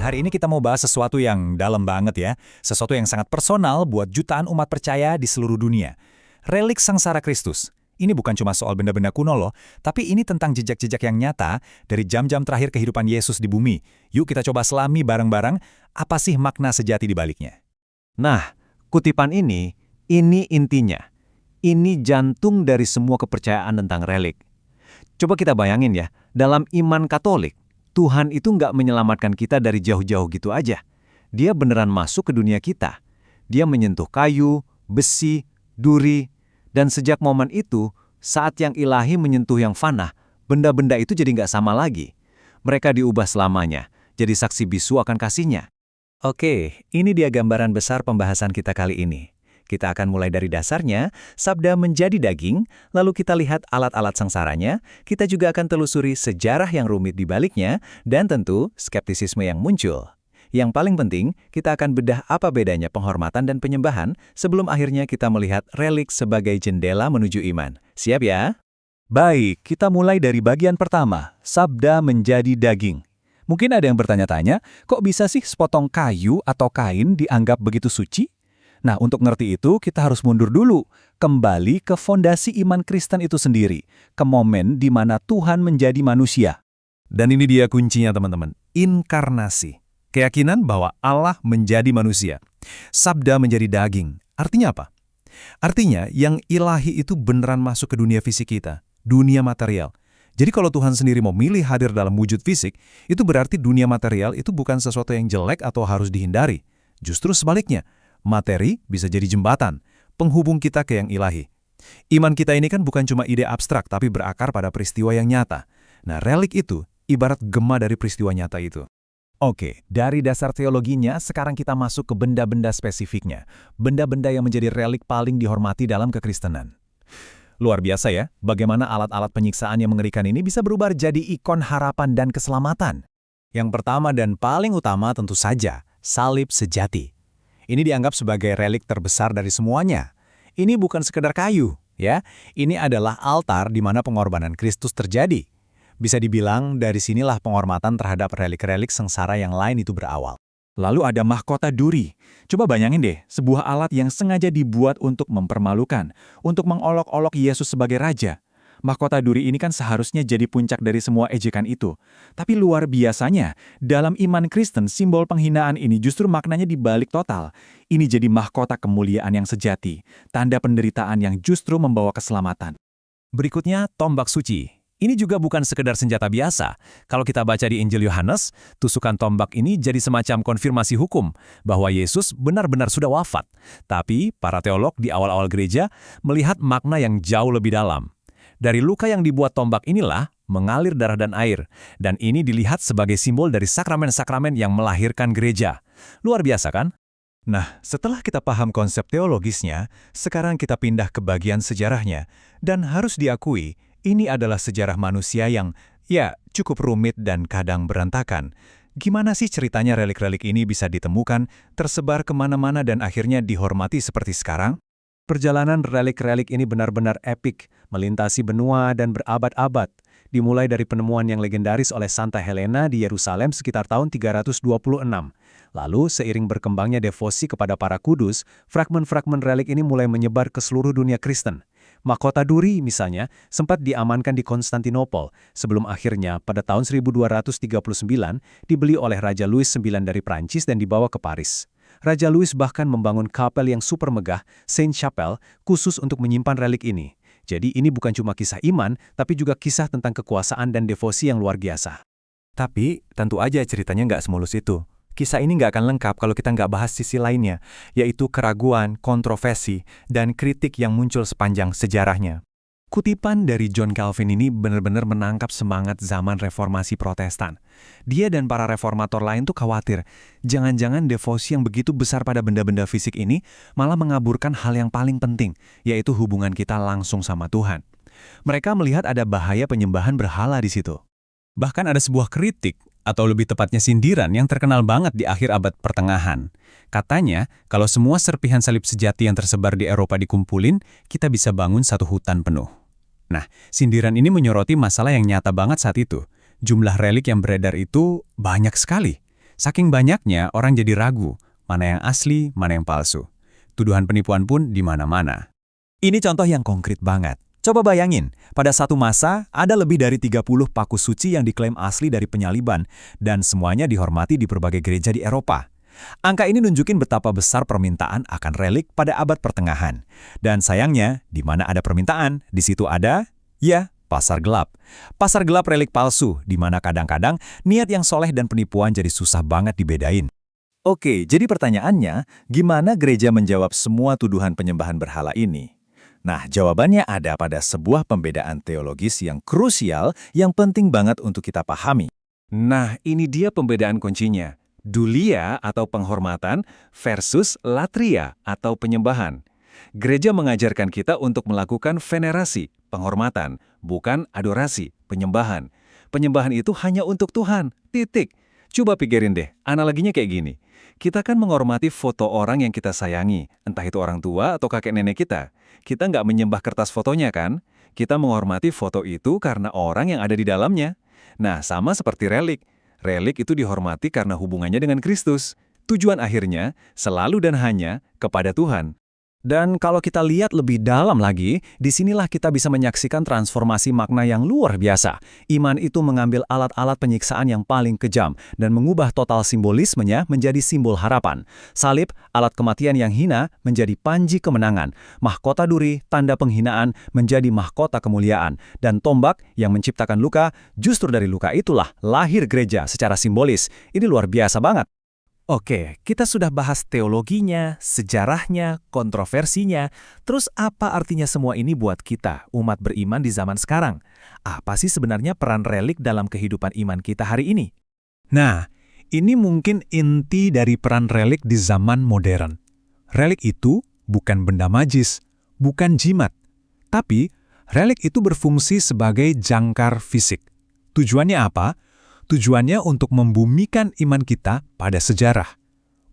hari ini kita mau bahas sesuatu yang dalam banget ya. Sesuatu yang sangat personal buat jutaan umat percaya di seluruh dunia. Relik Sangsara Kristus. Ini bukan cuma soal benda-benda kuno loh, tapi ini tentang jejak-jejak yang nyata dari jam-jam terakhir kehidupan Yesus di bumi. Yuk kita coba selami bareng-barang, apa sih makna sejati di baliknya? Nah, kutipan ini intinya. Ini jantung dari semua kepercayaan tentang relik. Coba kita bayangin ya, dalam iman Katolik, Tuhan itu nggak menyelamatkan kita dari jauh-jauh gitu aja. Dia beneran masuk ke dunia kita. Dia menyentuh kayu, besi, duri, dan sejak momen itu, saat yang ilahi menyentuh yang fana, benda-benda itu jadi nggak sama lagi. Mereka diubah selamanya, jadi saksi bisu akan kasihnya. Oke, ini dia gambaran besar pembahasan kita kali ini. Kita akan mulai dari dasarnya, sabda menjadi daging, lalu kita lihat alat-alat sengsaranya, kita juga akan telusuri sejarah yang rumit di baliknya, dan tentu skeptisisme yang muncul. Yang paling penting, kita akan bedah apa bedanya penghormatan dan penyembahan sebelum akhirnya kita melihat relik sebagai jendela menuju iman. Siap ya? Baik, kita mulai dari bagian pertama, sabda menjadi daging. Mungkin ada yang bertanya-tanya, kok bisa sih sepotong kayu atau kain dianggap begitu suci? Nah, untuk ngerti itu, kita harus mundur dulu, kembali ke fondasi iman Kristen itu sendiri, ke momen di mana Tuhan menjadi manusia. Dan ini dia kuncinya, teman-teman, inkarnasi. Keyakinan bahwa Allah menjadi manusia. Sabda menjadi daging. Artinya apa? Artinya, yang ilahi itu beneran masuk ke dunia fisik kita, dunia material. Jadi kalau Tuhan sendiri memilih hadir dalam wujud fisik, itu berarti dunia material itu bukan sesuatu yang jelek atau harus dihindari. Justru sebaliknya, materi bisa jadi jembatan, penghubung kita ke yang ilahi. Iman kita ini kan bukan cuma ide abstrak, tapi berakar pada peristiwa yang nyata. Nah, relik itu ibarat gema dari peristiwa nyata itu. Oke, dari dasar teologinya, sekarang kita masuk ke benda-benda spesifiknya. Benda-benda yang menjadi relik paling dihormati dalam kekristenan. Luar biasa ya, bagaimana alat-alat penyiksaan yang mengerikan ini bisa berubah jadi ikon harapan dan keselamatan. Yang pertama dan paling utama tentu saja, salib sejati. Ini dianggap sebagai relik terbesar dari semuanya. Ini bukan sekedar kayu, ya. Ini adalah altar di mana pengorbanan Kristus terjadi. Bisa dibilang dari sinilah penghormatan terhadap relik-relik sengsara yang lain itu berawal. Lalu ada mahkota duri. Coba bayangin deh, sebuah alat yang sengaja dibuat untuk mempermalukan, untuk mengolok-olok Yesus sebagai raja. Mahkota duri ini kan seharusnya jadi puncak dari semua ejekan itu. Tapi luar biasanya, dalam iman Kristen, simbol penghinaan ini justru maknanya dibalik total. Ini jadi mahkota kemuliaan yang sejati, tanda penderitaan yang justru membawa keselamatan. Berikutnya, tombak suci. Ini juga bukan sekedar senjata biasa. Kalau kita baca di Injil Yohanes, tusukan tombak ini jadi semacam konfirmasi hukum bahwa Yesus benar-benar sudah wafat. Tapi para teolog di awal-awal gereja melihat makna yang jauh lebih dalam. Dari luka yang dibuat tombak inilah mengalir darah dan air, dan ini dilihat sebagai simbol dari sakramen-sakramen yang melahirkan gereja. Luar biasa kan? Nah, setelah kita paham konsep teologisnya, sekarang kita pindah ke bagian sejarahnya, dan harus diakui, ini adalah sejarah manusia yang, ya, cukup rumit dan kadang berantakan. Gimana sih ceritanya relik-relik ini bisa ditemukan, tersebar kemana-mana dan akhirnya dihormati seperti sekarang? Perjalanan relik-relik ini benar-benar epik, melintasi benua dan berabad-abad. Dimulai dari penemuan yang legendaris oleh Santa Helena di Yerusalem sekitar tahun 326. Lalu, seiring berkembangnya devosi kepada para kudus, fragmen-fragmen relik ini mulai menyebar ke seluruh dunia Kristen. Mahkota duri, misalnya, sempat diamankan di Konstantinopel, sebelum akhirnya pada tahun 1239 dibeli oleh Raja Louis IX dari Prancis dan dibawa ke Paris. Raja Louis bahkan membangun kapel yang super megah, Saint Chapel, khusus untuk menyimpan relik ini. Jadi ini bukan cuma kisah iman, tapi juga kisah tentang kekuasaan dan devosi yang luar biasa. Tapi, tentu aja ceritanya nggak semulus itu. Kisah ini nggak akan lengkap kalau kita nggak bahas sisi lainnya, yaitu keraguan, kontroversi, dan kritik yang muncul sepanjang sejarahnya. Kutipan dari John Calvin ini benar-benar menangkap semangat zaman reformasi Protestan. Dia dan para reformator lain tuh khawatir, jangan-jangan devosi yang begitu besar pada benda-benda fisik ini malah mengaburkan hal yang paling penting, yaitu hubungan kita langsung sama Tuhan. Mereka melihat ada bahaya penyembahan berhala di situ. Bahkan ada sebuah kritik, atau lebih tepatnya sindiran yang terkenal banget di akhir abad pertengahan. Katanya, kalau semua serpihan salib sejati yang tersebar di Eropa dikumpulin, kita bisa bangun satu hutan penuh. Nah, sindiran ini menyoroti masalah yang nyata banget saat itu. Jumlah relik yang beredar itu banyak sekali. Saking banyaknya, orang jadi ragu, mana yang asli, mana yang palsu. Tuduhan penipuan pun di mana-mana. Ini contoh yang konkret banget. Coba bayangin, pada satu masa ada lebih dari 30 paku suci yang diklaim asli dari penyaliban dan semuanya dihormati di berbagai gereja di Eropa. Angka ini nunjukin betapa besar permintaan akan relik pada abad pertengahan. Dan sayangnya, di mana ada permintaan, di situ ada, ya, pasar gelap. Pasar gelap relik palsu, di mana kadang-kadang niat yang soleh dan penipuan jadi susah banget dibedain. Oke, jadi pertanyaannya, gimana gereja menjawab semua tuduhan penyembahan berhala ini? Nah, jawabannya ada pada sebuah pembedaan teologis yang krusial yang penting banget untuk kita pahami. Nah, ini dia pembedaan kuncinya. Dulia atau penghormatan versus latria atau penyembahan. Gereja mengajarkan kita untuk melakukan venerasi, penghormatan, bukan adorasi, penyembahan. Penyembahan itu hanya untuk Tuhan, titik. Coba pikirin deh, analoginya kayak gini. Kita kan menghormati foto orang yang kita sayangi, entah itu orang tua atau kakek nenek kita. Kita nggak menyembah kertas fotonya kan? Kita menghormati foto itu karena orang yang ada di dalamnya. Nah, sama seperti relik. Relik itu dihormati karena hubungannya dengan Kristus. Tujuan akhirnya selalu dan hanya kepada Tuhan. Dan kalau kita lihat lebih dalam lagi, disinilah kita bisa menyaksikan transformasi makna yang luar biasa. Iman itu mengambil alat-alat penyiksaan yang paling kejam dan mengubah total simbolismenya menjadi simbol harapan. Salib, alat kematian yang hina, menjadi panji kemenangan. Mahkota duri, tanda penghinaan, menjadi mahkota kemuliaan. Dan tombak yang menciptakan luka, justru dari luka itulah lahir gereja secara simbolis. Ini luar biasa banget. Oke, kita sudah bahas teologinya, sejarahnya, kontroversinya. Terus apa artinya semua ini buat kita, umat beriman di zaman sekarang? Apa sih sebenarnya peran relik dalam kehidupan iman kita hari ini? Nah, ini mungkin inti dari peran relik di zaman modern. Relik itu bukan benda magis, bukan jimat. Tapi, relik itu berfungsi sebagai jangkar fisik. Tujuannya apa? Tujuannya untuk membumikan iman kita pada sejarah.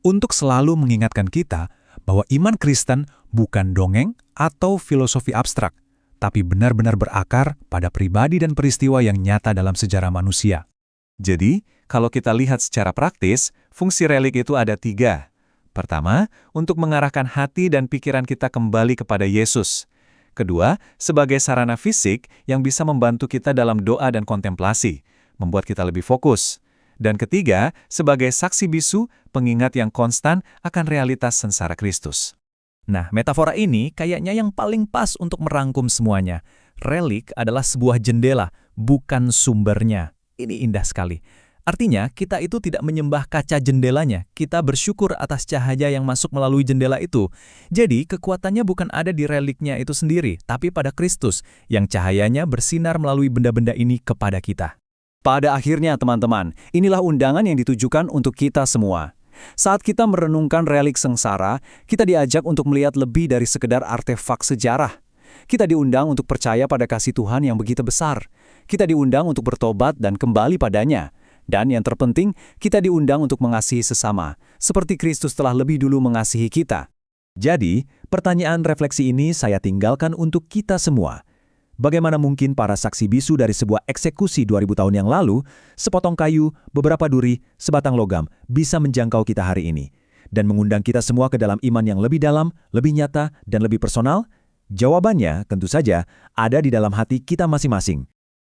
Untuk selalu mengingatkan kita bahwa iman Kristen bukan dongeng atau filosofi abstrak, tapi benar-benar berakar pada pribadi dan peristiwa yang nyata dalam sejarah manusia. Jadi, kalau kita lihat secara praktis, fungsi relik itu ada 3. Pertama, untuk mengarahkan hati dan pikiran kita kembali kepada Yesus. Kedua, sebagai sarana fisik yang bisa membantu kita dalam doa dan kontemplasi, membuat kita lebih fokus. Dan ketiga, sebagai saksi bisu, pengingat yang konstan akan realitas sengsara Kristus. Nah, metafora ini kayaknya yang paling pas untuk merangkum semuanya. Relik adalah sebuah jendela, bukan sumbernya. Ini indah sekali. Artinya, kita itu tidak menyembah kaca jendelanya. Kita bersyukur atas cahaya yang masuk melalui jendela itu. Jadi, kekuatannya bukan ada di reliknya itu sendiri, tapi pada Kristus, yang cahayanya bersinar melalui benda-benda ini kepada kita. Pada akhirnya, teman-teman, inilah undangan yang ditujukan untuk kita semua. Saat kita merenungkan relik sengsara, kita diajak untuk melihat lebih dari sekedar artefak sejarah. Kita diundang untuk percaya pada kasih Tuhan yang begitu besar. Kita diundang untuk bertobat dan kembali padanya. Dan yang terpenting, kita diundang untuk mengasihi sesama, seperti Kristus telah lebih dulu mengasihi kita. Jadi, pertanyaan refleksi ini saya tinggalkan untuk kita semua. Bagaimana mungkin para saksi bisu dari sebuah eksekusi 2000 tahun yang lalu, sepotong kayu, beberapa duri, sebatang logam, bisa menjangkau kita hari ini, dan mengundang kita semua ke dalam iman yang lebih dalam, lebih nyata, dan lebih personal? Jawabannya, tentu saja, ada di dalam hati kita masing-masing.